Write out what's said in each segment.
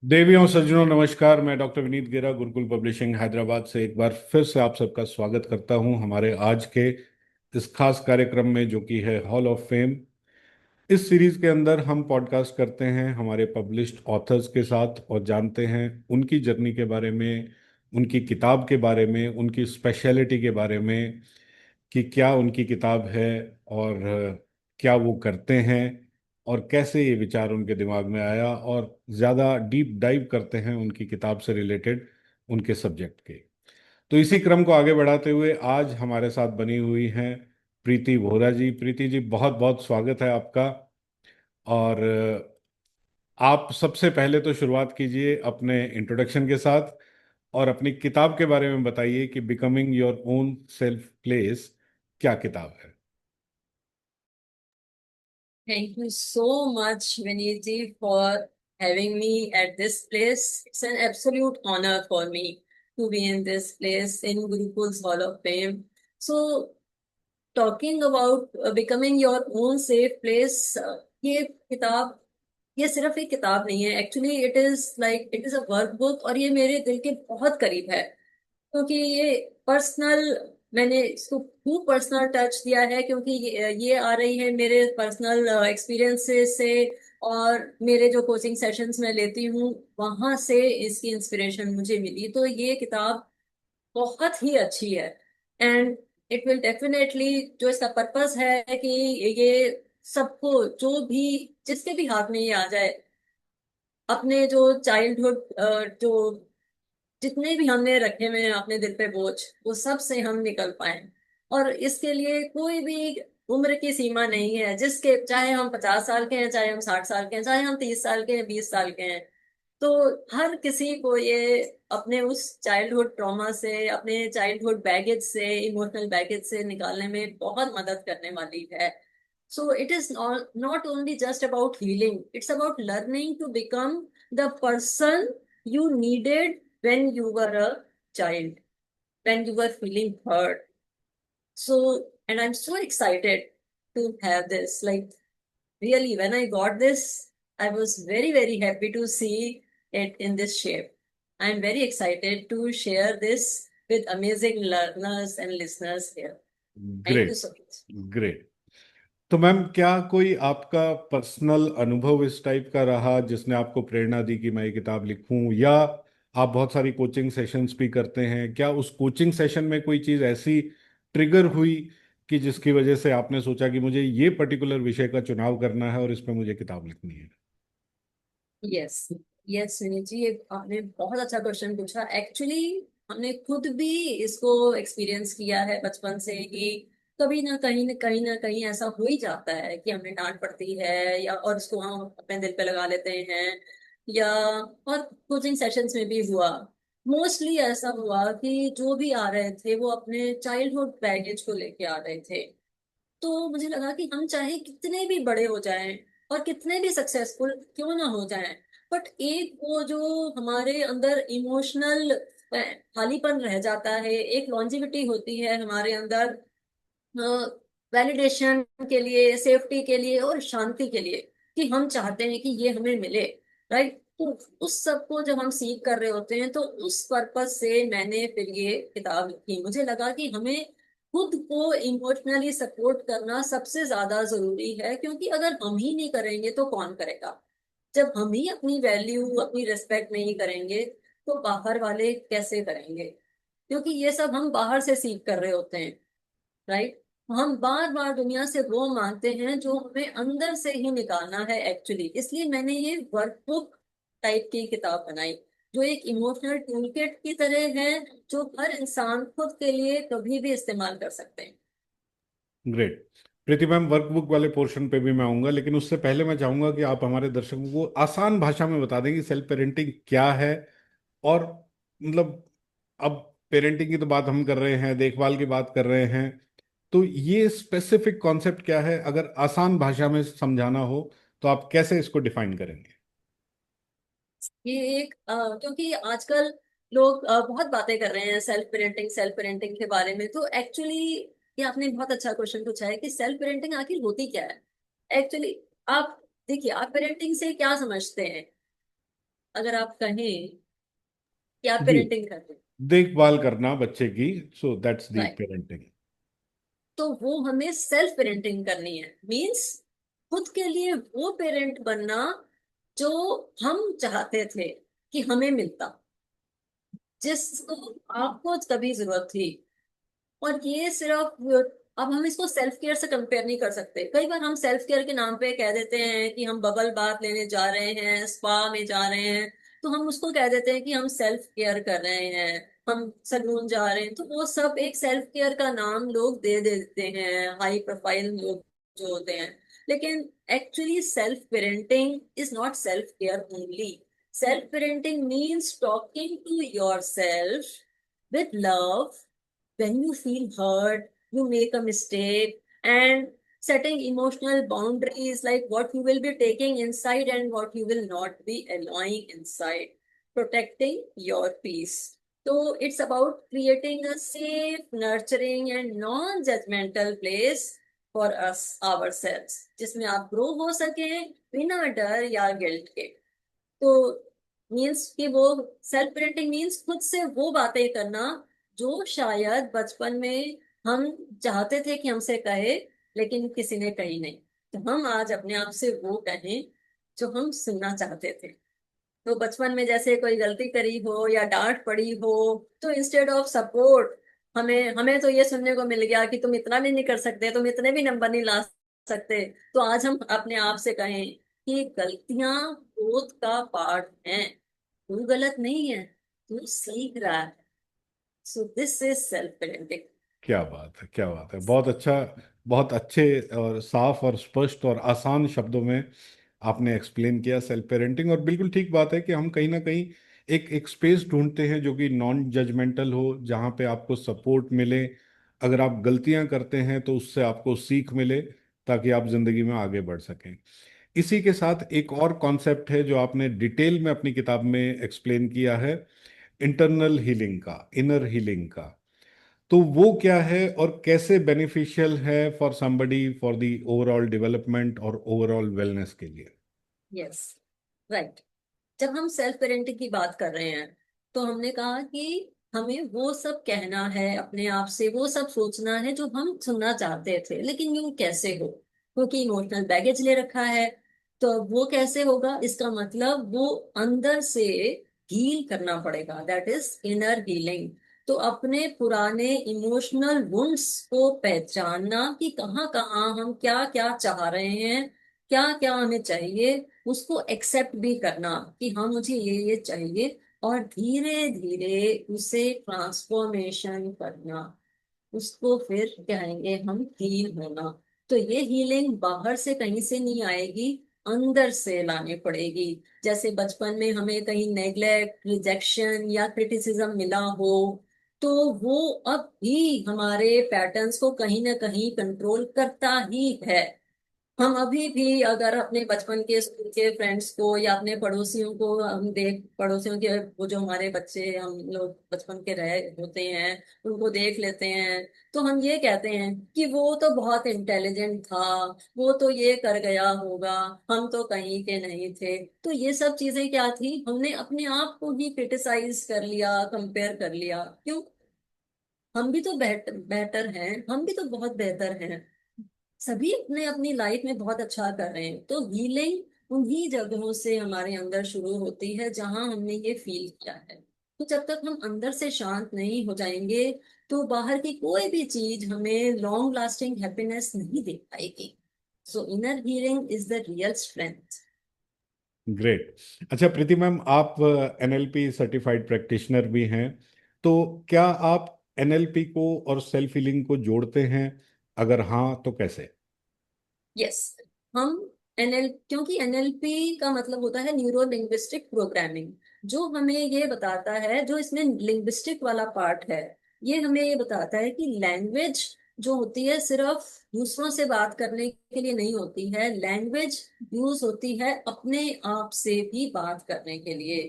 देवियों सज्जनों नमस्कार। मैं डॉक्टर विनीत गेरा गुरुकुल पब्लिशिंग हैदराबाद से एक बार फिर से आप सबका स्वागत करता हूं हमारे आज के इस खास कार्यक्रम में, जो कि है हॉल ऑफ फेम। इस सीरीज के अंदर हम पॉडकास्ट करते हैं हमारे पब्लिश्ड ऑथर्स के साथ और जानते हैं उनकी जर्नी के बारे में, उनकी किताब के बारे में, उनकी स्पेशलिटी के बारे में कि क्या उनकी किताब है और क्या वो करते हैं और कैसे ये विचार उनके दिमाग में आया, और ज़्यादा डीप डाइव करते हैं उनकी किताब से रिलेटेड उनके सब्जेक्ट के। तो इसी क्रम को आगे बढ़ाते हुए आज हमारे साथ बनी हुई हैं प्रीति वोहरा जी। प्रीति जी, बहुत बहुत स्वागत है आपका। और आप सबसे पहले तो शुरुआत कीजिए अपने इंट्रोडक्शन के साथ और अपनी किताब के बारे में बताइए कि becoming your own self place क्या किताब है। Thank you so much, Viniti, for having me at this place. It's an absolute honor for me to be in this place in Gurukul's Hall of Fame. So, talking about becoming your own safe place, ये किताब ये सिर्फ एक किताब नहीं है. Actually it is a workbook और ये मेरे दिल के बहुत करीब है, क्योंकि ये पर्सनल मैंने इसको खूब पर्सनल टच दिया है, क्योंकि ये आ रही है मेरे पर्सनल एक्सपीरियंसेस से और मेरे जो कोचिंग सेशंस में लेती हूँ वहां से इसकी इंस्पिरेशन मुझे मिली. तो ये किताब बहुत ही अच्छी है. एंड इट विल डेफिनेटली, जो इसका पर्पस है कि ये सबको, जो भी जिसके भी हाथ में ये आ जाए, अपने जो चाइल्डहुड, जो जितने भी हमने रखे हुए हैं अपने दिल पे बोझ, वो सब से हम निकल पाए. और इसके लिए कोई भी उम्र की सीमा नहीं है. जिसके, चाहे हम 50 साल के हैं, चाहे हम 60 साल के हैं, चाहे हम 30 साल के हैं, 20 साल के हैं, तो हर किसी को ये अपने उस चाइल्डहुड ट्रॉमा से, अपने चाइल्डहुड बैगेज से, इमोशनल बैगेज से निकालने में बहुत मदद करने वाली है. So it is not only just about healing, it's about learning to become the person you needed when you were a child, when you were feeling hurt. So, and I'm so excited to have this. Like, really, when I got this, I was very, very happy to see it in this shape. I'm very excited to share this with amazing learners and listeners here. Thank you great, so much. Great. तो ma'am, क्या कोई आपका personal अनुभव इस type का रहा जिसने आपको प्रेरणा दी कि मैं ये किताब लिखूं, या आप बहुत सारी कोचिंग सेशंस भी करते हैं, क्या उस कोचिंग सेशन में कोई चीज़ ऐसी ट्रिगर हुई कि जिसकी वजह से आपने सोचा कि मुझे ये पर्टिकुलर विषय का चुनाव करना है और इस पे मुझे किताब लिखनी है। यस, यस सुनील जी, ये आपने बहुत अच्छा क्वेश्चन पूछा. एक्चुअली हमने खुद भी इसको एक्सपीरियंस किया है बचपन से ही. कभी ना कहीं, ऐसा हो ही जाता है कि हमें डांट पड़ती है, या और उसको हम अपने दिल पे लगा लेते हैं, या और कोचिंग सेशंस में भी हुआ. मोस्टली ऐसा हुआ कि जो भी आ रहे थे वो अपने चाइल्डहुड बैगेज को लेके आ रहे थे. तो मुझे लगा कि हम चाहे कितने भी बड़े हो जाएं और कितने भी सक्सेसफुल क्यों ना हो जाएं, बट एक वो जो हमारे अंदर इमोशनल खालीपन रह जाता है, एक लॉन्जिविटी होती है हमारे अंदर, वैलिडेशन के लिए, सेफ्टी के लिए और शांति के लिए, कि हम चाहते हैं कि ये हमें मिले. राइट. तो उस सब को जब हम सीख कर रहे होते हैं, तो उस पर्पस से मैंने फिर ये किताब लिखी. मुझे लगा कि हमें खुद को इमोशनली सपोर्ट करना सबसे ज्यादा जरूरी है, क्योंकि अगर हम ही नहीं करेंगे तो कौन करेगा. जब हम ही अपनी वैल्यू, अपनी रिस्पेक्ट नहीं करेंगे, तो बाहर वाले कैसे करेंगे. क्योंकि ये सब हम बाहर से सीख कर रहे होते हैं. राइट. हम बार बार दुनिया से वो मांगते हैं जो हमें अंदर से ही निकालना है एक्चुअली. इसलिए मैंने ये वर्कबुक टाइप की किताब बनाई, जो एक इमोशनल टूलकिट की तरह है, जो हर इंसान खुद के लिए कभी भी इस्तेमाल कर सकते हैं. ग्रेट। प्रीति मैम, वर्कबुक वाले पोर्शन पे भी मैं आऊंगा, लेकिन उससे पहले मैं चाहूंगा कि आप हमारे दर्शकों को आसान भाषा में बता दें कि सेल्फ पेरेंटिंग क्या है। और मतलब, अब पेरेंटिंग की तो बात हम कर रहे हैं, देखभाल की बात कर रहे हैं, तो ये स्पेसिफिक कॉन्सेप्ट क्या है? अगर आसान भाषा में समझाना हो तो आप कैसे इसको डिफाइन करेंगे? ये एक क्योंकि आजकल लोग बहुत बातें कर रहे हैं सेल्फ पेरेंटिंग के बारे में. तो एक्चुअली ये आपने बहुत अच्छा क्वेश्चन पूछा है कि सेल्फ पेरेंटिंग आखिर होती क्या है. एक्चुअली आप देखिए, आप पेरेंटिंग से क्या समझते हैं. अगर आप कहें कि आप जी, पेरेंटिंग करते हैं, देखभाल करना बच्चे की, so that's the right, parenting. तो वो हमें सेल्फ पेरेंटिंग करनी है। मीन्स खुद के लिए वो पेरेंट बनना जो हम चाहते थे कि हमें मिलता, जिसको आपको कभी जरूरत थी। और ये सिर्फ, अब हम इसको सेल्फ केयर से कंपेयर नहीं कर सकते। कई बार हम सेल्फ केयर के नाम पे कह देते हैं कि हम बबल बाथ लेने जा रहे हैं, स्पा में जा रहे हैं, तो हम उसको कह देते हैं कि हम सेल्फ केयर कर रहे हैं, हम सलून जा रहे हैं। तो वो सब एक सेल्फ केयर का नाम लोग दे देते हैं, हाई प्रोफाइल लोग जो होते हैं। लेकिन actually self parenting is not self care only. Self parenting means talking to yourself with love when you feel hurt, you make a mistake, and setting emotional boundaries like what you will be taking inside and what you will not be allowing inside, protecting your peace. So it's about creating a safe, nurturing, and non-judgmental place for us ourselves, जिसमें आप grow हो सके बिना डर या guilt के। तो means कि वो सेल्फ पेरेंटिंग मीन्स खुद से वो बातें करना जो शायद बचपन में हम चाहते थे कि हमसे कहे, लेकिन किसी ने कही नहीं। तो हम आज अपने आप से वो कहें जो हम सुनना चाहते थे। तो बचपन में जैसे कोई गलती करी हो या डांट पड़ी हो, तो इंस्टेड ऑफ सपोर्ट हमें हमें तो ये सुनने को मिल गया कि तुम इतना भी नहीं कर सकते, तुम इतने भी नंबर नहीं ला सकते। तो आज हम अपने आप से कहें कि गलतियां ग्रोथ का पार्ट हैं, तू गलत नहीं है, तू सीख रहा है। So this is self parenting. क्या बात है, क्या बात है, बहुत अच्छा। बहुत अच्छे और साफ और स्पष्ट और आसान शब्दों में आपने एक्सप्लेन किया सेल्फ पेरेंटिंग। और बिल्कुल ठीक बात है कि हम कहीं ना कहीं एक एक स्पेस ढूंढते हैं जो कि नॉन जजमेंटल हो, जहाँ पे आपको सपोर्ट मिले। अगर आप गलतियां करते हैं तो उससे आपको सीख मिले, ताकि आप जिंदगी में आगे बढ़ सकें। इसी के साथ एक और कॉन्सेप्ट है जो आपने डिटेल में अपनी किताब में एक्सप्लेन किया है, इंटरनल हीलिंग का, इनर हीलिंग का। तो वो क्या है और कैसे बेनिफिशियल है for somebody, for the overall development और ओवरऑल वेलनेस के लिए? Yes, right. जब हम सेल्फ पेरेंटिंग की बात कर रहे हैं, तो हमने कहा कि हमें वो सब कहना है अपने आप से, वो सब सोचना है जो हम सुनना चाहते थे, लेकिन यूं कैसे हो, क्योंकि इमोशनल बैगेज ले रखा है। तो वो कैसे होगा, इसका मतलब वो अंदर से हील करना पड़ेगा, दैट इज इनर हीलिंग। तो अपने पुराने इमोशनल वुंड्स को पहचानना कि कहाँ कहाँ हम क्या क्या चाह रहे हैं, क्या क्या हमें चाहिए, उसको एक्सेप्ट भी करना कि हाँ मुझे ये चाहिए, और धीरे धीरे उसे ट्रांसफॉर्मेशन करना, उसको फिर कहेंगे हम हील होना। तो ये हीलिंग बाहर से कहीं से नहीं आएगी, अंदर से लानी पड़ेगी। जैसे बचपन में हमें कहीं नेग्लेक्ट, रिजेक्शन या क्रिटिसिज्म मिला हो, तो वो अब भी हमारे पैटर्न्स को कहीं ना कहीं कंट्रोल करता ही है। हम अभी भी अगर अपने बचपन के स्कूल के फ्रेंड्स को या अपने पड़ोसियों को हम देख, पड़ोसियों के वो जो हमारे बच्चे हम लोग बचपन के रहे होते हैं, उनको देख लेते हैं, तो हम ये कहते हैं कि वो तो बहुत इंटेलिजेंट था, वो तो ये कर गया होगा, हम तो कहीं के नहीं थे। तो ये सब चीजें क्या थी, हमने अपने आप को ही क्रिटिसाइज कर लिया, कंपेयर कर लिया। क्यों? हम भी तो बेहतर बेहतर हैं, हम भी तो बहुत बेहतर हैं, सभी अपने अपनी लाइफ में बहुत अच्छा कर रहे हैं। तो हीलिंग उन्हीं जगहों से हमारे अंदर शुरू होती है जहां हमने ये फील किया है। तो जब तक हम अंदर से शांत नहीं हो जाएंगे, तो बाहर की कोई भी चीज हमें लॉन्ग लास्टिंग हैप्पीनेस नहीं दे पाएगी। सो inner healing is the real strength. Great. अच्छा प्रीति मैम, आप एनएलपी सर्टिफाइड प्रैक्टिशनर भी हैं, तो क्या आप एनएलपी को और सेल्फ हीलिंग को जोड़ते हैं? अगर हाँ तो कैसे? यस, हम क्योंकि एनएलपी का मतलब होता है न्यूरो लिंग्विस्टिक प्रोग्रामिंग, जो हमें ये बताता है, जो इसमें लिंग्विस्टिक वाला पार्ट है, ये हमें ये बताता है कि लैंग्वेज जो होती है सिर्फ दूसरों से बात करने के लिए नहीं होती है, लैंग्वेज यूज होती है अपने आप से भी बात करने के लिए।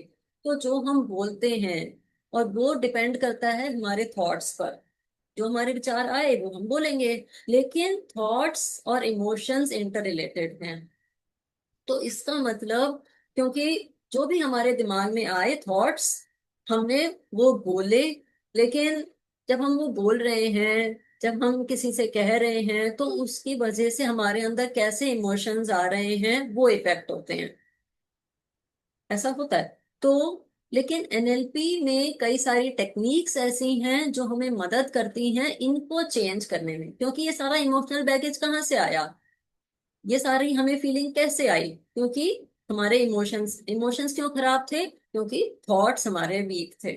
तो जो हम बोलते हैं, और वो डिपेंड करता है हमारे थॉट्स पर, जो हमारे विचार आए वो हम बोलेंगे। लेकिन थॉट्स और इमोशंस इंटर रिलेटेड हैं। तो इसका मतलब, क्योंकि जो भी हमारे दिमाग में आए थॉट्स, हमने वो बोले। लेकिन जब हम वो बोल रहे हैं, जब हम किसी से कह रहे हैं, तो उसकी वजह से हमारे अंदर कैसे इमोशंस आ रहे हैं वो इफेक्ट होते हैं। ऐसा होता है। तो लेकिन एनएलपी में कई सारी टेक्निक्स ऐसी हैं जो हमें मदद करती हैं इनको चेंज करने में, क्योंकि ये सारा इमोशनल बैगेज कहाँ से आया, ये सारी हमें फीलिंग कैसे आई, क्योंकि हमारे इमोशंस इमोशंस क्यों खराब थे, क्योंकि थॉट्स हमारे वीक थे।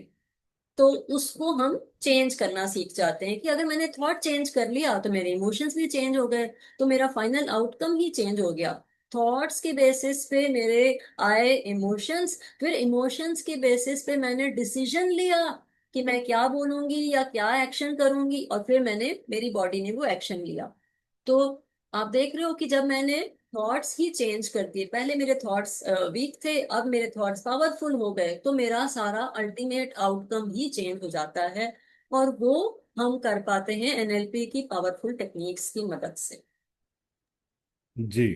तो उसको हम चेंज करना सीख जाते हैं कि अगर मैंने थॉट चेंज कर लिया तो मेरे इमोशंस भी चेंज हो गए, तो मेरा फाइनल आउटकम ही चेंज हो गया। थॉट्स के बेसिस पे मेरे आए इमोशंस, फिर इमोशंस के बेसिस पे मैंने डिसीजन लिया कि मैं क्या बोलूंगी या क्या एक्शन करूंगी, और फिर मैंने मेरी बॉडी ने वो एक्शन लिया। तो आप देख रहे हो कि जब मैंने थॉट्स ही चेंज कर दिए, पहले मेरे थॉट्स वीक थे, अब मेरे थॉट्स पावरफुल हो गए, तो मेरा सारा अल्टीमेट आउटकम ही चेंज हो जाता है। और वो हम कर पाते हैं एनएलपी की पावरफुल टेक्निक्स की मदद से। जी,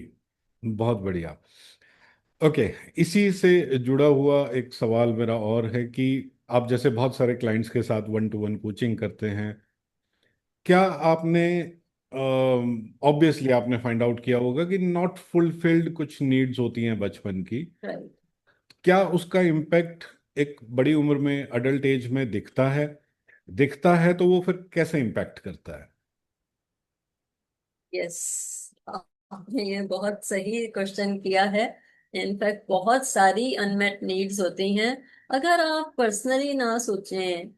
बहुत बढ़िया। ओके, इसी से जुड़ा हुआ एक सवाल मेरा और है कि आप जैसे बहुत सारे क्लाइंट्स के साथ वन टू वन कोचिंग करते हैं, क्या आपने ऑब्वियसली आपने फाइंड आउट किया होगा कि नॉट फुलफिल्ड कुछ नीड्स होती हैं बचपन की, राइट। क्या उसका इम्पैक्ट एक बड़ी उम्र में अडल्ट एज में दिखता है? दिखता है तो वो फिर कैसे इम्पैक्ट करता है? यस, आपने ये बहुत सही क्वेश्चन किया है। इनफैक्ट बहुत सारी अनमेट नीड्स होती हैं। अगर आप पर्सनली ना सोचें,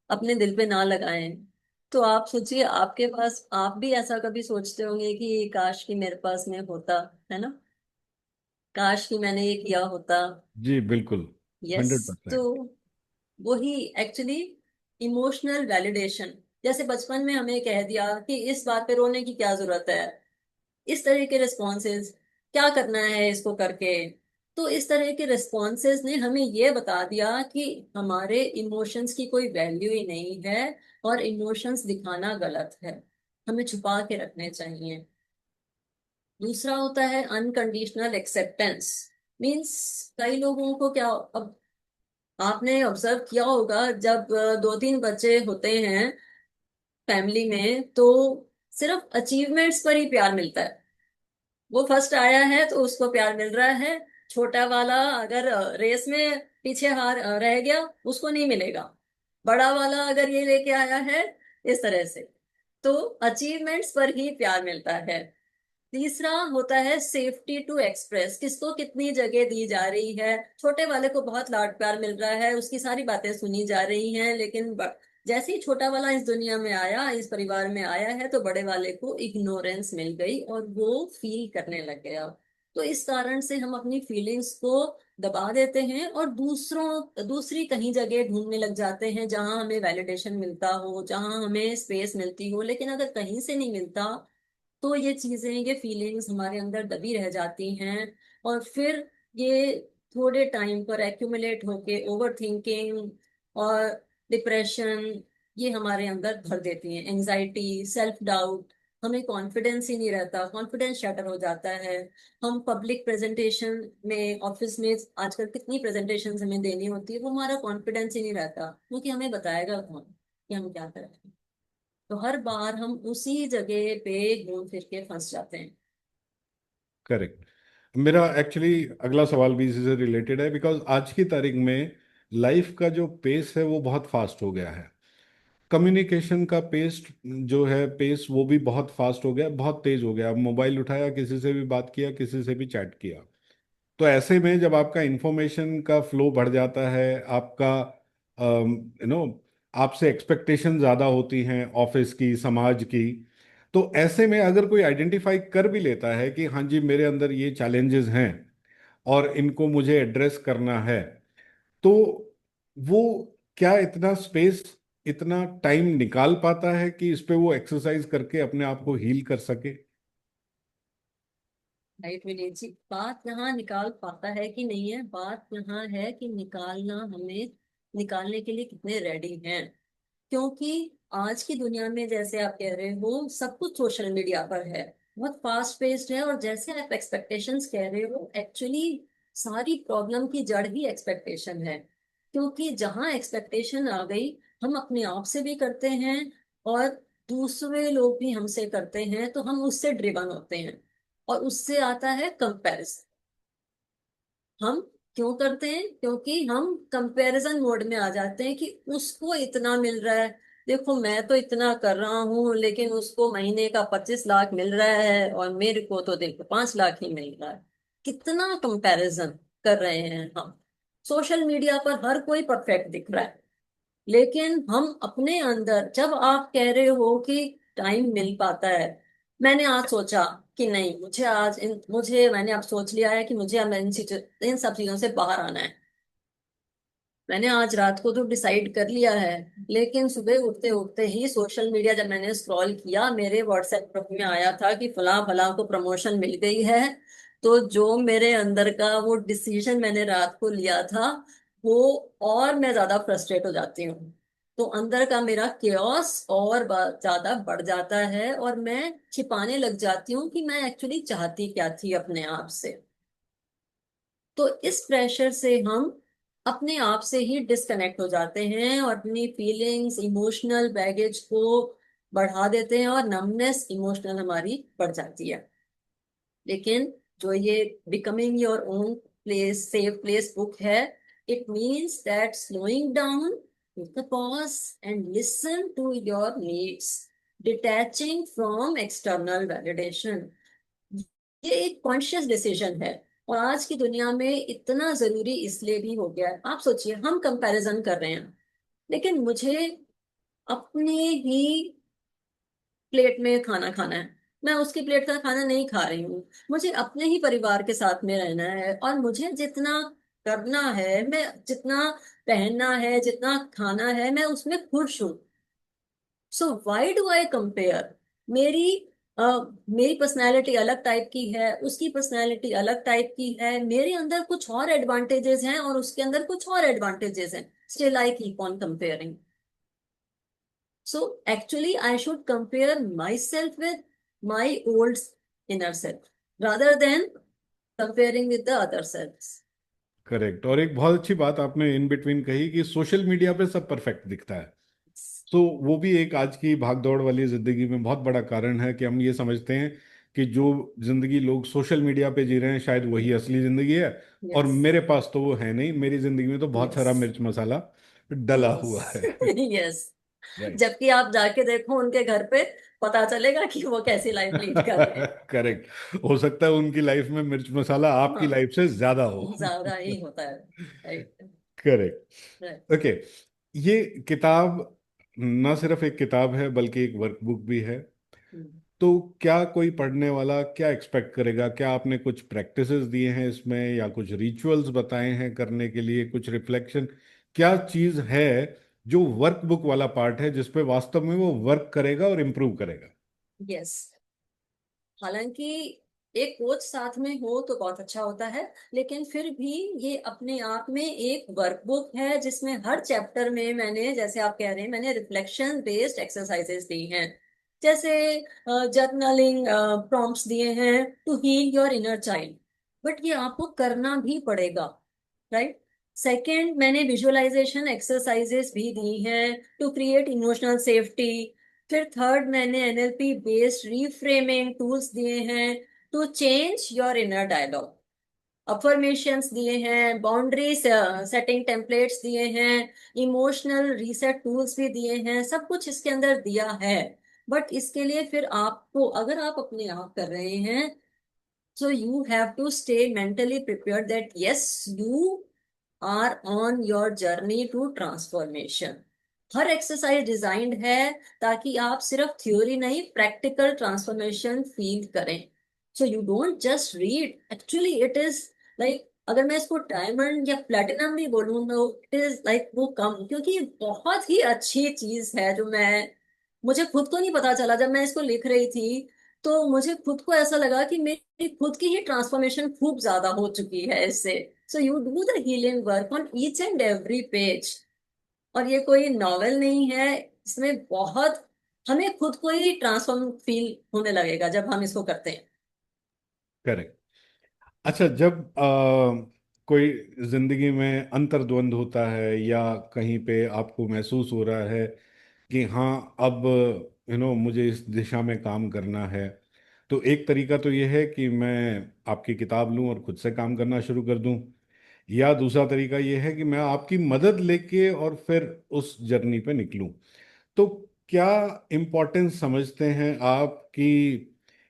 अपने दिल पे ना लगाएं, तो आप सोचिए आपके पास, आप भी ऐसा कभी सोचते होंगे कि काश कि मेरे पास में होता, है ना, काश कि मैंने ये किया होता। जी बिल्कुल, यस। 100%। तो वही एक्चुअली इमोशनल वैलिडेशन, जैसे बचपन में हमें कह दिया कि इस बात पे रोने की क्या जरूरत है, इस तरह के रिस्पॉन्सेज, क्या करना है इसको करके। तो इस तरह के रिस्पॉन्सेज ने हमें ये बता दिया कि हमारे इमोशंस की कोई वैल्यू ही नहीं है, और इमोशंस दिखाना गलत है, हमें छुपा के रखने चाहिए। दूसरा होता है अनकंडीशनल एक्सेप्टेंस। मीन्स कई लोगों को क्या, अब आपने ऑब्जर्व किया होगा, जब दो तीन बच्चे होते हैं फैमिली में, तो सिर्फ अचीवमेंट्स पर ही प्यार मिलता है। वो फर्स्ट आया है तो उसको प्यार मिल रहा है। छोटा वाला अगर रेस में पीछे रह गया, उसको नहीं मिलेगा। बड़ा वाला अगर ये लेके आया है, इस तरह से। तो अचीवमेंट्स पर ही प्यार मिलता है। तीसरा होता है सेफ्टी टू एक्सप्रेस, किसको कितनी जगह दी जा रही है। छोटे वाले को बहुत लाड प्यार मिल रहा है, उसकी सारी बातें सुनी जा रही हैं, लेकिन जैसे ही छोटा वाला इस दुनिया में आया, इस परिवार में आया है, तो बड़े वाले को इग्नोरेंस मिल गई और वो फील करने लग गया। तो इस कारण से हम अपनी फीलिंग्स को दबा देते हैं और दूसरी कहीं जगह ढूंढने लग जाते हैं जहां हमें वैलिडेशन मिलता हो, जहां हमें स्पेस मिलती हो। लेकिन अगर कहीं से नहीं मिलता, तो ये चीजें, ये फीलिंग्स हमारे अंदर दबी रह जाती हैं। और फिर ये थोड़े टाइम पर एक्यूमुलेट होके ओवर थिंकिंग और डिप्रेशन, ये हमारे अंदर भर देती हैं, एंजाइटी, सेल्फ डाउट। हमें कॉन्फिडेंस ही नहीं रहता, कॉन्फिडेंस शटर हो जाता है। हम पब्लिक प्रेजेंटेशन में, ऑफिस में आजकल कितनी प्रेजेंटेशन हमें देनी होती है, वो हमारा कॉन्फिडेंस ही नहीं रहता, क्योंकि हमें बताएगा कौन कि हम क्या करें। तो हर बार हम उसी जगह पे घूम फिर के फंस जाते हैं। करेक्ट। मेरा एक्चुअली अगला सवाल भी इसी से रिलेटेड है, बिकॉज आज की तारीख में लाइफ का जो पेस है वो बहुत फास्ट हो गया है। कम्युनिकेशन का पेस जो है, पेस वो भी बहुत फास्ट हो गया, बहुत तेज हो गया। मोबाइल उठाया, किसी से भी बात किया, किसी से भी चैट किया। तो ऐसे में जब आपका इंफॉर्मेशन का फ्लो बढ़ जाता है, आपका आपसे एक्सपेक्टेशन ज़्यादा होती हैं ऑफिस की, समाज की। तो ऐसे में अगर कोई आइडेंटिफाई कर भी लेता है कि हाँ जी मेरे अंदर ये चैलेंजेस हैं और इनको मुझे एड्रेस करना है, तो वो क्या इतना स्पेस, इतना टाइम निकाल पाता है कि इस पे वो एक्सरसाइज करके अपने आप को हील कर सके? राइट विनीत जी, बात यहाँ निकाल पाता है कि नहीं है, बात यहाँ है कि निकालना, हमें निकालने के लिए कितने रेडी हैं। क्योंकि आज की दुनिया में, जैसे आप कह रहे हो, सब कुछ सोशल मीडिया पर है, बहुत फास्ट पेस्ड है। और जैसे आप एक्सपेक्टेशंस कह रहे हो, एक्चुअली सारी प्रॉब्लम की जड़ ही एक्सपेक्टेशन है। क्योंकि जहां एक्सपेक्टेशन आ गई, हम अपने आप से भी करते हैं और दूसरे लोग भी हमसे करते हैं, तो हम उससे ड्रिवन होते हैं और उससे आता है कंपैरिजन। हम क्यों करते हैं? क्योंकि हम कंपैरिजन मोड में आ जाते हैं कि उसको इतना मिल रहा है, देखो मैं तो इतना कर रहा हूँ लेकिन उसको महीने का 25 लाख मिल रहा है और मेरे को तो देखो 5 लाख ही मिल रहा है। कितना कंपैरिजन कर रहे हैं हम। सोशल मीडिया पर हर कोई परफेक्ट दिख रहा है, लेकिन हम अपने अंदर, जब आप कह रहे हो कि टाइम मिल पाता है, मैंने आज सोचा कि नहीं, मुझे मैंने अब सोच लिया है कि मुझे अब इन सब चीजों से बाहर आना है। मैंने आज रात को तो डिसाइड कर लिया है, लेकिन सुबह उठते उठते ही सोशल मीडिया जब मैंने स्क्रॉल किया, मेरे व्हाट्सएप ग्रुप में आया था कि फलां फलां को प्रमोशन मिल गई है। तो जो मेरे अंदर का वो डिसीजन मैंने रात को लिया था, वो, और मैं ज्यादा फ्रस्ट्रेट हो जाती हूँ। तो अंदर का मेरा केओस और ज्यादा बढ़ जाता है और मैं छिपाने लग जाती हूँ कि मैं एक्चुअली चाहती क्या थी अपने आप से। तो इस प्रेशर से हम अपने आप से ही डिस्कनेक्ट हो जाते हैं और अपनी फीलिंग्स, इमोशनल बैगेज को बढ़ा देते हैं और नमनेस इमोशनल हमारी बढ़ जाती है। लेकिन जो ये becoming your own place, safe place book है, it means that slowing down, take a pause and listen to your needs, detaching from external validation. ये एक कॉन्शियस डिसीजन है और आज की दुनिया में इतना जरूरी इसलिए भी हो गया है। आप सोचिए, हम कंपैरिजन कर रहे हैं, लेकिन मुझे अपने ही प्लेट में खाना खाना है, मैं उसकी प्लेट का खाना नहीं खा रही हूँ। मुझे अपने ही परिवार के साथ में रहना है और मुझे जितना करना है, मैं जितना पहनना है, जितना खाना है, मैं उसमें खुश हूँ। So why do I compare? मेरी अ, मेरी पर्सनैलिटी अलग टाइप की है, उसकी पर्सनैलिटी अलग टाइप की है, मेरे अंदर कुछ और एडवांटेजेस हैं और उसके अंदर कुछ और एडवांटेजेस हैं। Still I keep on comparing. So actually I should compare my self with my old inner self rather than comparing with the other self. Correct. और एक बहुत अच्छी बात आपने इन बिटवीन कही कि सोशल मीडिया पे सब परफेक्ट दिखता है। तो वो भी एक आज की भागदौड़ वाली जिंदगी में बहुत बड़ा कारण है कि हम ये समझते हैं कि जो जिंदगी लोग सोशल मीडिया पे जी रहे हैं शायद वही असली जिंदगी है। और यस, मेरे पास तो वो है नहीं, मेरी जिंदगी में तो बहुत यस, सारा मिर्च मसाला डला यस, हुआ है। यस। राइट। जबकि आप जाके देखो उनके घर पे, पता चलेगा कि वो कैसी लाइफ लीड कर रहे हैं। करेक्ट। हो सकता है उनकी लाइफ में मिर्च मसाला आपकी हाँ, लाइफ से ज्यादा हो। ज्यादा ही होता है। राइट। करेक्ट। ओके। ये किताब ना सिर्फ एक किताब है बल्कि एक वर्कबुक भी है। राइट। तो क्या कोई पढ़ने वाला क्या एक्सपेक्ट करेगा? क्या आपने कुछ प्रैक्टिसेस दिए हैं इसमें या कुछ रिचुअल्स बताए हैं करने के लिए, कुछ रिफ्लेक्शन? क्या चीज है जो वर्कबुक वाला पार्ट है जिस पे वास्तव में वो वर्क करेगा और इम्प्रूव करेगा? यस। हालांकि एक कोच साथ में हो तो बहुत अच्छा होता है, लेकिन फिर भी ये अपने आप में एक वर्कबुक है जिसमें हर चैप्टर में मैंने, जैसे आप कह रहे हैं, मैंने रिफ्लेक्शन बेस्ड एक्सरसाइजेस दी हैं। जैसे जर्नलिंग प्रॉम्प्ट्स दिए हैं to heal your inner child, but ये आपको करना भी पड़ेगा। राइट। सेकेंड, मैंने विजुअलाइजेशन एक्सरसाइजेस भी दी हैं टू क्रिएट इमोशनल सेफ्टी। फिर थर्ड, मैंने एनएलपी बेस्ड रीफ्रेमिंग टूल्स दिए हैं to change your inner dialogue. Affirmations दिए हैं, बाउंड्री सेटिंग टेम्पलेट्स दिए हैं, इमोशनल रीसेट टूल्स भी दिए हैं, सब कुछ इसके अंदर दिया है। बट इसके लिए फिर आपको, अगर आप अपने आप कर रहे हैं, so you have to stay mentally prepared that yes, you are on your journey to transformation. Her exercise designed है ताकि आप सिर्फ थ्योरी नहीं, प्रैक्टिकल ट्रांसफॉर्मेशन फील करें। So you don't just read, actually it is like, अगर मैं इसको diamond या प्लेटिनम भी बोलूँ तो इट इज लाइक वो कम, क्योंकि ये बहुत ही अच्छी चीज है जो मैं, मुझे खुद को नहीं पता चला जब मैं इसको लिख रही थी। तो मुझे खुद को ऐसा लगा कि मेरी खुद की ही ट्रांसफॉर्मेशन खूब ज्यादा हो चुकी है इससे। So you do the healing work on each and every page. और ये कोई नॉवेल नहीं है, इसमें बहुत, हमें खुद को ही ट्रांसफॉर्म फील होने लगेगा जब हम इसको करते हैं। करेक्ट। अच्छा, जब कोई जिंदगी में अंतर्द्वंद होता है या कहीं पे आपको महसूस हो रहा है कि हाँ अब मुझे इस दिशा में काम करना है, तो एक तरीका तो ये है कि मैं आपकी किताब लूं और खुद से काम करना शुरू कर दूं, या दूसरा तरीका ये है कि मैं आपकी मदद लेके और फिर उस जर्नी पे निकलूं। तो क्या इम्पोर्टेंस समझते हैं आप कि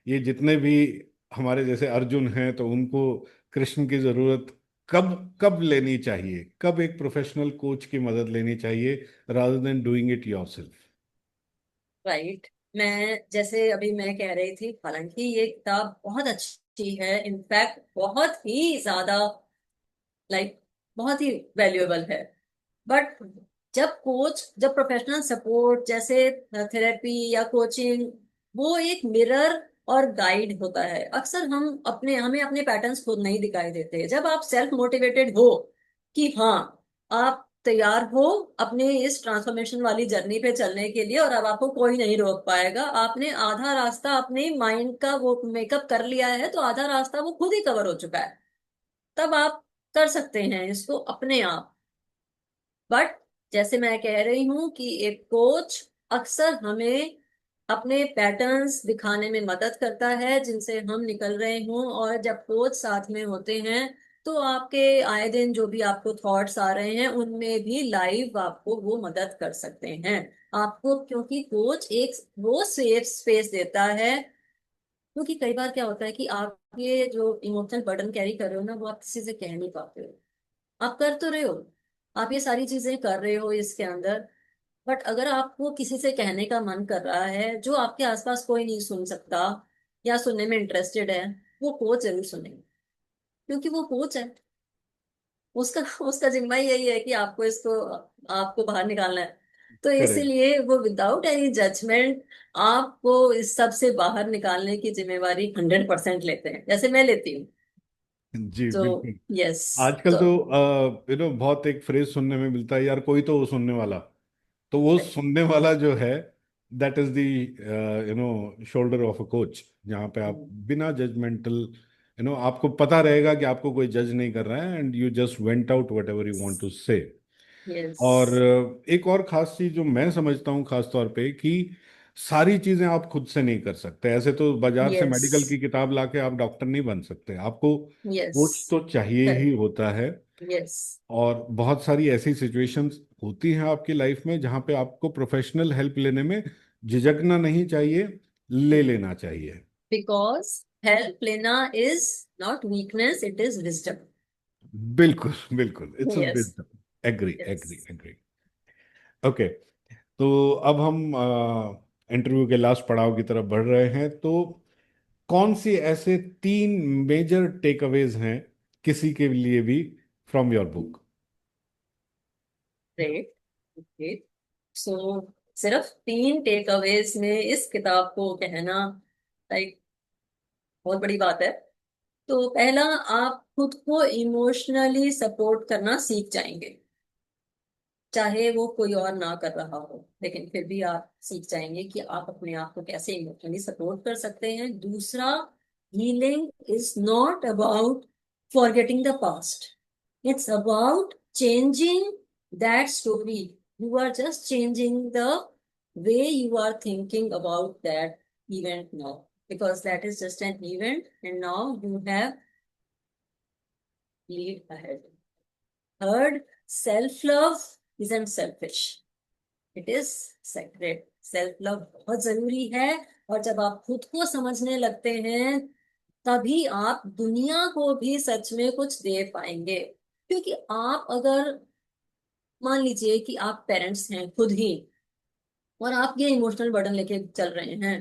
ये जितने भी हमारे जैसे अर्जुन हैं तो उनको कृष्ण की जरूरत कब कब लेनी चाहिए, कब एक प्रोफेशनल कोच की मदद लेनी चाहिए rather than doing it yourself? Right. मैं जैसे अभी मैं कह रही थी, हालांकि ये किताब बहुत अच्छी है, इनफैक्ट बहुत ही ज्यादा, लाइक बहुत ही वैल्यूएबल है। बट जब प्रोफेशनल सपोर्ट जैसे थेरेपी या कोचिंग, वो एक मिरर और गाइड होता है। अक्सर हमें अपने पैटर्न्स खुद नहीं दिखाई देते। जब आप सेल्फ मोटिवेटेड हो कि हाँ, आप तैयार हो अपने इस ट्रांसफॉर्मेशन वाली जर्नी पे चलने के लिए, और अब आपको कोई नहीं रोक पाएगा, आपने आधा रास्ता अपने माइंड का वो मेकअप कर लिया है, तो आधा रास्ता वो खुद ही कवर हो चुका है, तब आप कर सकते हैं इसको अपने आप। बट जैसे मैं कह रही हूँ कि एक कोच अक्सर हमें अपने पैटर्न्स दिखाने में मदद करता है जिनसे हम निकल रहे हों, और जब कोच साथ में होते हैं तो आपके आए दिन जो भी आपको थॉट्स आ रहे हैं उनमें भी लाइव आपको वो मदद कर सकते हैं आपको, क्योंकि कोच एक वो सेफ स्पेस देता है। क्योंकि कई बार क्या होता है कि आप ये जो इमोशनल बर्डन कैरी कर रहे हो ना, वो आप किसी से कह नहीं पाते हो। आप कर तो रहे हो, आप ये सारी चीजें कर रहे हो इसके अंदर, बट अगर आपको किसी से कहने का मन कर रहा है जो आपके आसपास कोई नहीं सुन सकता या सुनने में इंटरेस्टेड है, वो कोच जरूर सुनेंगे, क्योंकि वो कोच है। उसका उसका जिम्मा ही यही है कि आपको बाहर निकालना है। तो करेक्ट। इसीलिए वो विदाउट एनी जजमेंट आपको इस सब से बाहर निकालने की जिम्मेवारी 100% लेते हैं, जैसे मैं लेती हूँ। जी तो बिल्कुल। यस। आजकल तो तो बहुत एक फ्रेज सुनने में मिलता है, यार कोई तो वो सुनने वाला। तो वो सुनने वाला जो है, that is the shoulder of a coach, जहाँ पे आप बिना जजमेंटल, आपको पता रहेगा कि आपको कोई जज नहीं कर रहा है, and you just went out whatever you want to say. Yes. और एक और खास चीज जो मैं समझता हूँ खास तौर पे, कि सारी चीजें आप खुद से नहीं कर सकते। ऐसे तो बाजार से यस। मेडिकल की किताब लाके आप डॉक्टर नहीं बन सकते, आपको यस। कोच तो चाहिए ही होता है। यस। और बहुत सारी ऐसी सिचुएशंस होती हैं आपकी लाइफ में जहाँ पे आपको प्रोफेशनल हेल्प लेने में झिझकना नहीं चाहिए, ले लेना चाहिए। बिकॉज हेल्प लेना is not weakness, it is wisdom. बिल्कुल बिल्कुल, it's a yes. Wisdom. Agree yes. Agree agree. Okay. तो अब हम इंटरव्यू के लास्ट पड़ाव की तरफ बढ़ रहे हैं। तो कौन सी ऐसे 3 मेजर टेकअवेज हैं किसी के लिए भी from your book? Great. Okay. So सिर्फ 3 टेक अवेज में इस किताब को कहना, लाइक, बहुत बड़ी बात है। तो पहला, आप खुद को इमोशनली सपोर्ट करना सीख जाएंगे। चाहे वो कोई और ना कर रहा हो, लेकिन फिर भी आप सीख जाएंगे कि आप अपने आप को कैसे इमोशनली सपोर्ट कर सकते हैं। दूसरा, healing is not about forgetting the past, it's about changing that story. You are just changing the way you are thinking about that event now, because that is just an event and now you have lead ahead. Third, self-love isn't selfish. It is sacred. Self love बहुत जरूरी है। और जब आप खुद को समझने लगते हैं, तभी आप दुनिया को भी सच में कुछ दे पाएंगे। क्योंकि आप अगर मान लीजिए कि आप पेरेंट्स हैं खुद ही, और आप ये इमोशनल बर्डन लेके चल रहे हैं,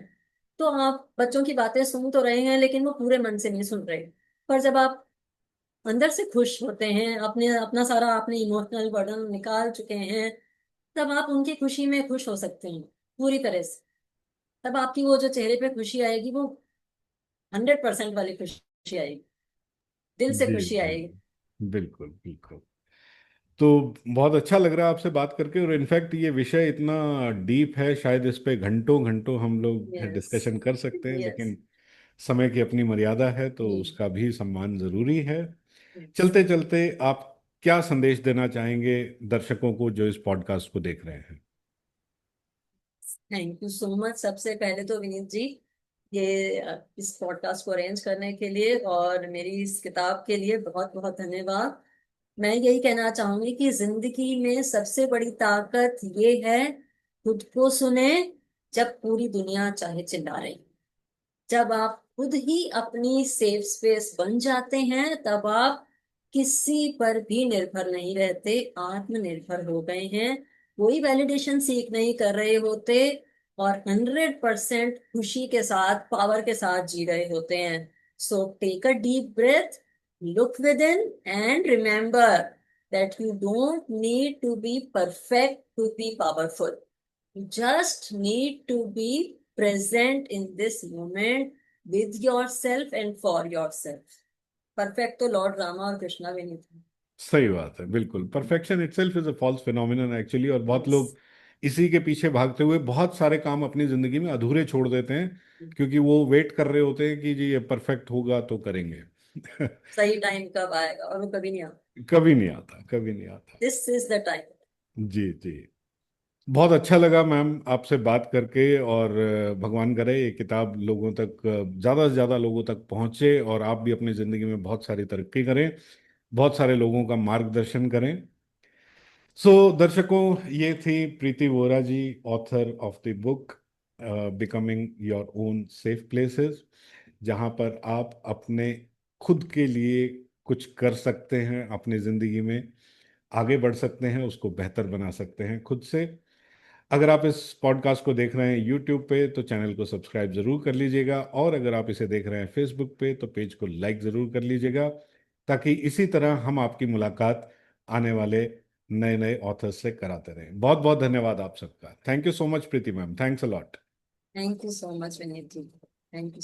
तो आप बच्चों की बातें सुन तो रहे हैं लेकिन वो पूरे मन से नहीं सुन रहे। पर जब आप अंदर से खुश होते हैं, अपने अपना सारा आपने इमोशनल बर्डन निकाल चुके हैं, तब आप उनकी खुशी में खुश हो सकते हैं पूरी तरह से। तब आपकी वो जो चेहरे पे खुशी आएगी, वो 100% वाली खुशी आएगी, दिल से जी खुशी जी, आएगी। बिल्कुल बिल्कुल। तो बहुत अच्छा लग रहा है आपसे बात करके, और इनफैक्ट ये विषय इतना डीप है, शायद इस पे घंटों घंटों हम लोग यस। डिस्कशन कर सकते हैं, यस। लेकिन समय की अपनी मर्यादा है तो उसका भी सम्मान जरूरी है। चलते चलते आप क्या संदेश देना चाहेंगे दर्शकों को जो इस पॉडकास्ट को देख रहे हैं? Thank you so much. सबसे पहले तो विनीत जी, ये इस पॉडकास्ट को अरेंज करने के लिए और मेरी इस किताब के लिए बहुत बहुत धन्यवाद। मैं यही कहना चाहूंगी कि जिंदगी में सबसे बड़ी ताकत ये है, खुद को सुने जब पूरी दुनिया चाहे चिल्ला रही। जब आप खुद ही अपनी सेफ स्पेस बन जाते हैं, तब आप किसी पर भी निर्भर नहीं रहते, आत्मनिर्भर हो गए हैं। कोई वैलिडेशन सीख नहीं कर रहे होते और 100% खुशी के साथ, पावर के साथ जी रहे होते हैं। So take a deep breath, look within and remember that you don't need to be perfect to be powerful. You just need to be present in this moment with yourself and for yourself. Perfect तो lord Rama और कृष्णा भी नहीं थे। सही बात है, बिल्कुल। Perfection itself is a false phenomenon actually, और बहुत यस। लोग इसी के पीछे भागते हुए बहुत सारे काम अपनी जिंदगी में अधूरे छोड़ देते हैं, क्योंकि वो वेट कर रहे होते हैं कि जी ये परफेक्ट होगा तो करेंगे। सही टाइम कब आएगा और वो कभी नहीं आता। कभी नहीं आता, कभी नहीं आता। This is the time. जी जी। बहुत अच्छा लगा मैम आपसे बात करके, और भगवान करे ये किताब लोगों तक, ज़्यादा से ज़्यादा लोगों तक पहुँचे, और आप भी अपनी ज़िंदगी में बहुत सारी तरक्की करें, बहुत सारे लोगों का मार्गदर्शन करें। सो दर्शकों, ये थी Preeti Vora ji, author of the book becoming your own safe places, जहाँ पर आप अपने खुद के लिए कुछ कर सकते हैं, अपनी ज़िंदगी में आगे बढ़ सकते हैं, उसको बेहतर बना सकते हैं खुद से। अगर आप इस पॉडकास्ट को देख रहे हैं यूट्यूब पे तो चैनल को सब्सक्राइब जरूर कर लीजिएगा, और अगर आप इसे देख रहे हैं फेसबुक पे तो पेज को लाइक जरूर कर लीजिएगा, ताकि इसी तरह हम आपकी मुलाकात आने वाले नए नए ऑथर्स से कराते रहें। बहुत बहुत धन्यवाद आप सबका। Thank you so much Preeti ma'am, thanks a lot. Thank you so much Vineet ji. Thank you.